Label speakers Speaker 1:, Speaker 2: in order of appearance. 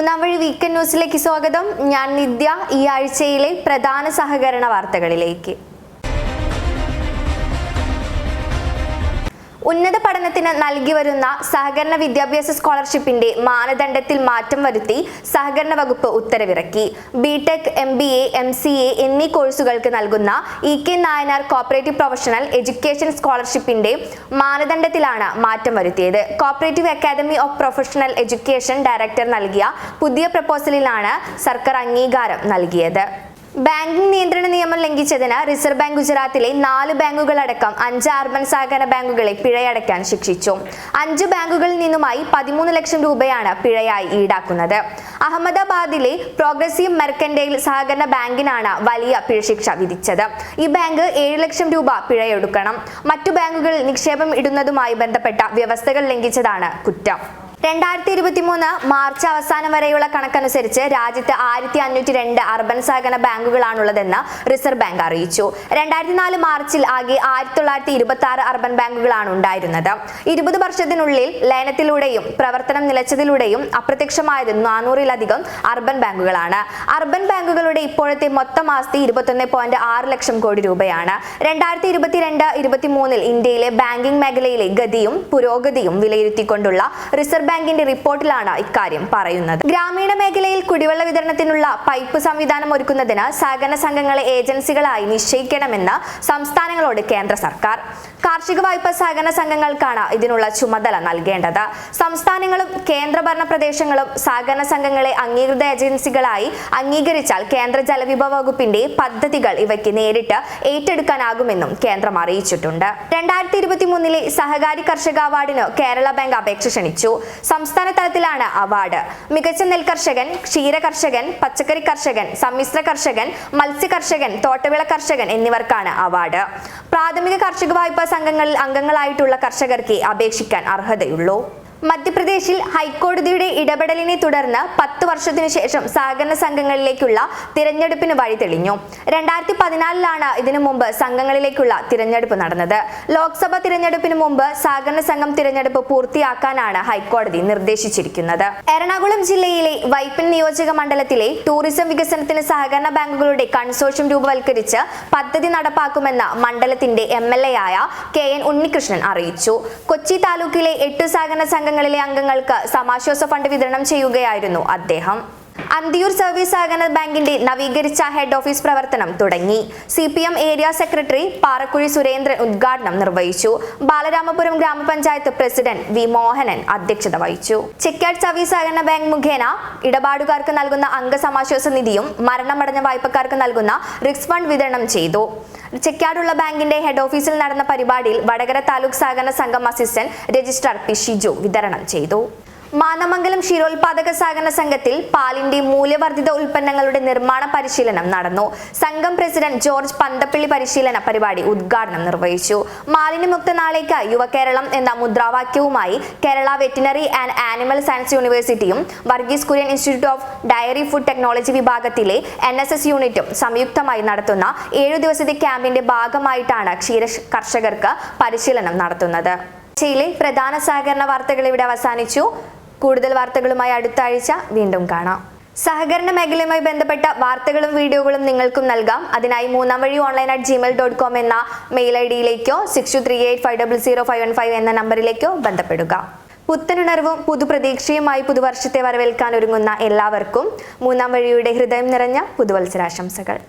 Speaker 1: മൂന്നാം വഴി വീക്കെൻഡ് ന്യൂസിലേക്ക് സ്വാഗതം. ഞാൻ നിത്യ. ഈ ആഴ്ചയിലെ പ്രധാന സഹകരണ വാർത്തകളിലേക്ക്. ഉന്നത പഠനത്തിന് നൽകി വരുന്ന സഹകരണ വിദ്യാഭ്യാസ സ്കോളർഷിപ്പിന്റെ മാനദണ്ഡത്തിൽ മാറ്റം വരുത്തി സഹകരണ വകുപ്പ് ഉത്തരവിറക്കി. ബിടെക്, MBA, MCA എന്നീ കോഴ്സുകൾക്ക് നൽകുന്ന EK Nayanar cooperative professional education സ്കോളർഷിപ്പിന്റെ മാനദണ്ഡത്തിലാണ് മാറ്റം വരുത്തിയത്. Cooperative academy of professional education director നൽകിയ പുതിയ പ്രപ്പോസലിലാണ് സർക്കാർ അംഗീകാരം നൽകിയത്. ബാങ്കിംഗ് നിയന്ത്രണ നിയമം ലംഘിച്ചതിന് റിസർവ് ബാങ്ക് ഗുജറാത്തിലെ 4 ബാങ്കുകളടക്കം 5 അർബൻ സഹകരണ ബാങ്കുകളെ പിഴയടയ്ക്കാൻ ശിക്ഷിച്ചു. 5 ബാങ്കുകളിൽ നിന്നുമായി 13 ലക്ഷം രൂപയാണ് പിഴയായി ഈടാക്കുന്നത്. അഹമ്മദാബാദിലെ പ്രോഗ്രസീവ് മെർക്കന്റൈൽ സഹകരണ ബാങ്കിനാണ് വലിയ പിഴശിക്ഷ വിധിച്ചത്. ഈ ബാങ്ക് 7 ലക്ഷം രൂപ പിഴയൊടുക്കണം. മറ്റു ബാങ്കുകളിൽ നിക്ഷേപം ഇടുന്നതുമായി ബന്ധപ്പെട്ട വ്യവസ്ഥകൾ ലംഘിച്ചതാണ് കുറ്റം. 2023 മാർച്ച് അവസാനം വരെയുള്ള കണക്കനുസരിച്ച് രാജ്യത്ത് 1502 അർബൻ സഹകരണ ബാങ്കുകളാണുള്ളതെന്ന് റിസർവ് ബാങ്ക് അറിയിച്ചു. 2004 മാർച്ചിൽ ആകെ 1926 അർബൻ ബാങ്കുകളാണ് ഉണ്ടായിരുന്നത്. 20 വർഷത്തിനുള്ളിൽ ലയനത്തിലൂടെയും പ്രവർത്തനം നിലച്ചതിലൂടെയും അപ്രത്യക്ഷമായത് 400-ലധികം അർബൻ ബാങ്കുകളാണ്. അർബൻ ബാങ്കുകളുടെ ഇപ്പോഴത്തെ മൊത്തം ആസ്തി 21.6 ലക്ഷം കോടി രൂപയാണ്. 2022-23 ഇന്ത്യയിലെ ബാങ്കിംഗ് മേഖലയിലെ ഗതിയും പുരോഗതിയും വിലയിരുത്തിക്കൊണ്ടുള്ള റിസർവ് ബാങ്കിന്റെ റിപ്പോർട്ടിലാണ് ഇക്കാര്യം പറയുന്നത്. ഗ്രാമീണ മേഖലയിൽ കുടിവെള്ള വിതരണത്തിനുള്ള പൈപ്പ് സംവിധാനം ഒരുക്കുന്നതിന് സഹകരണ സംഘങ്ങളെ ഏജൻസികളായി നിശ്ചയിക്കണമെന്ന് സംസ്ഥാനങ്ങളോട് കേന്ദ്ര സർക്കാർ. കാർഷിക വായ്പ സഹകരണ സംഘങ്ങൾക്കാണ് ഇതിനുള്ള ചുമതല നൽകേണ്ടത്. സംസ്ഥാനങ്ങളും കേന്ദ്രഭരണ പ്രദേശങ്ങളും സഹകരണ സംഘങ്ങളെ അംഗീകൃത ഏജൻസികളായി അംഗീകരിച്ചാൽ കേന്ദ്ര ജലവിഭവ വകുപ്പിന്റെ പദ്ധതികൾ ഇവയ്ക്ക് നേരിട്ട് ഏറ്റെടുക്കാനാകുമെന്നും കേന്ദ്രം അറിയിച്ചിട്ടുണ്ട്. 2023 സഹകാരി കർഷക അവാർഡിന് കേരള ബാങ്ക് അപേക്ഷ ക്ഷണിച്ചു. സംസ്ഥാന തലത്തിലാണ് അവാർഡ്. മികച്ച നെൽകർഷകൻ, ക്ഷീര കർഷകൻ, പച്ചക്കറി കർഷകൻ, സമ്മിശ്ര കർഷകൻ, മത്സ്യ കർഷകൻ, തോട്ടവിള കർഷകൻ എന്നിവർക്കാണ് അവാർഡ്. പ്രാഥമിക കാർഷിക വായ്പാ സംഘങ്ങളിൽ അംഗങ്ങളായിട്ടുള്ള കർഷകർക്ക് അപേക്ഷിക്കാൻ അർഹതയുള്ളൂ. മധ്യപ്രദേശിൽ ഹൈക്കോടതിയുടെ ഇടപെടലിനെ തുടർന്ന് 10 വർഷത്തിനു ശേഷം സഹകരണ സംഘങ്ങളിലേക്കുള്ള തിരഞ്ഞെടുപ്പിന് വഴി തെളിഞ്ഞു. 2014 ഇതിനു മുമ്പ് സംഘങ്ങളിലേക്കുള്ള തിരഞ്ഞെടുപ്പ് നടന്നത്. ലോക്സഭാ തിരഞ്ഞെടുപ്പിന് മുമ്പ് സഹകരണ സംഘം തിരഞ്ഞെടുപ്പ് പൂർത്തിയാക്കാനാണ് ഹൈക്കോടതി നിർദ്ദേശിച്ചിരിക്കുന്നത്. എറണാകുളം ജില്ലയിലെ വൈപ്പിൻ നിയോജക മണ്ഡലത്തിലെ ടൂറിസം വികസനത്തിന് സഹകരണ ബാങ്കുകളുടെ കൺസോർഷ്യം രൂപവൽക്കരിച്ച് പദ്ധതി നടപ്പാക്കുമെന്ന് മണ്ഡലത്തിന്റെ MLA ആയ KN ഉണ്ണികൃഷ്ണൻ അറിയിച്ചു. കൊച്ചി താലൂക്കിലെ 8 സഹകരണ സംഘങ്ങളിലെ അംഗങ്ങൾക്ക് സമാശ്വാസ ഫണ്ട് വിതരണം ചെയ്യുകയായിരുന്നു അദ്ദേഹം. അന്തിയൂർ സർവീസ് സഹകരണ ബാങ്കിന്റെ നവീകരിച്ച ഹെഡ് ഓഫീസ് പ്രവർത്തനം തുടങ്ങി. CPM area secretary Parakkuzhi Surendran ഉദ്ഘാടനം നിർവഹിച്ചു. ബാലരാമപുരം ഗ്രാമപഞ്ചായത്ത് പ്രസിഡന്റ് V മോഹനൻ അധ്യക്ഷത വഹിച്ചു. ചെക്യാർഡ് സർവീസ് സഹകരണ ബാങ്ക് മുഖേന ഇടപാടുകാർക്ക് നൽകുന്ന അംഗസമാശ്വാസ നിധിയും മരണമടഞ്ഞ വായ്പക്കാർക്ക് നൽകുന്ന റിസ്ക് ഫണ്ട് വിതരണം ചെയ്തു. ചെക്യാടുള്ള ബാങ്കിന്റെ ഹെഡ് ഓഫീസിൽ നടന്ന പരിപാടിയിൽ വടകര താലൂക്ക് സഹകരണ സംഘം അസിസ്റ്റന്റ് രജിസ്ട്രാർ P ഷിജു വിതരണം ചെയ്തു. മാനമംഗലം ക്ഷീരോത്പാദക സഹകരണ സംഘത്തിൽ പാലിന്റെ മൂല്യവർദ്ധിത ഉൽപ്പന്നങ്ങളുടെ നിർമ്മാണ പരിശീലനം നടന്നു. സംഘം പ്രസിഡന്റ് ജോർജ് പന്തപ്പള്ളി പരിശീലന പരിപാടി ഉദ്ഘാടനം നിർവഹിച്ചു. മാലിന്യമുക്ത നാളേക്ക് യുവകേരളം എന്ന മുദ്രാവാക്യവുമായി Kerala veterinary and animal science യൂണിവേഴ്സിറ്റിയും Varghese Kurien institute of dairy food technology വിഭാഗത്തിലെ NSS യൂണിറ്റും സംയുക്തമായി നടത്തുന്ന 7 ദിവസത്തെ ക്യാമ്പിന്റെ ഭാഗമായിട്ടാണ് ക്ഷീര കർഷകർക്ക് പരിശീലനം നടത്തുന്നത്. യിലെ പ്രധാന സഹകരണ വാർത്തകൾ ഇവിടെ അവസാനിച്ചു. കൂടുതൽ വാർത്തകളുമായി അടുത്ത ആഴ്ച വീണ്ടും കാണാം. സഹകരണ മേഖലയുമായി ബന്ധപ്പെട്ട വാർത്തകളും വീഡിയോകളും നിങ്ങൾക്കും നൽകാം. അതിനായി മൂന്നാം വഴി online@gmail.com എന്ന മെയിൽ ID-യിലേക്കോ 6238500515 എന്ന നമ്പറിലേക്കോ ബന്ധപ്പെടുക. പുത്തനുണർവും പുതുപ്രതീക്ഷയുമായി പുതുവർഷത്തെ വരവേൽക്കാൻ ഒരുങ്ങുന്ന എല്ലാവർക്കും മൂന്നാം വഴിയുടെ ഹൃദയം നിറഞ്ഞ പുതുവത്സരാശംസകൾ.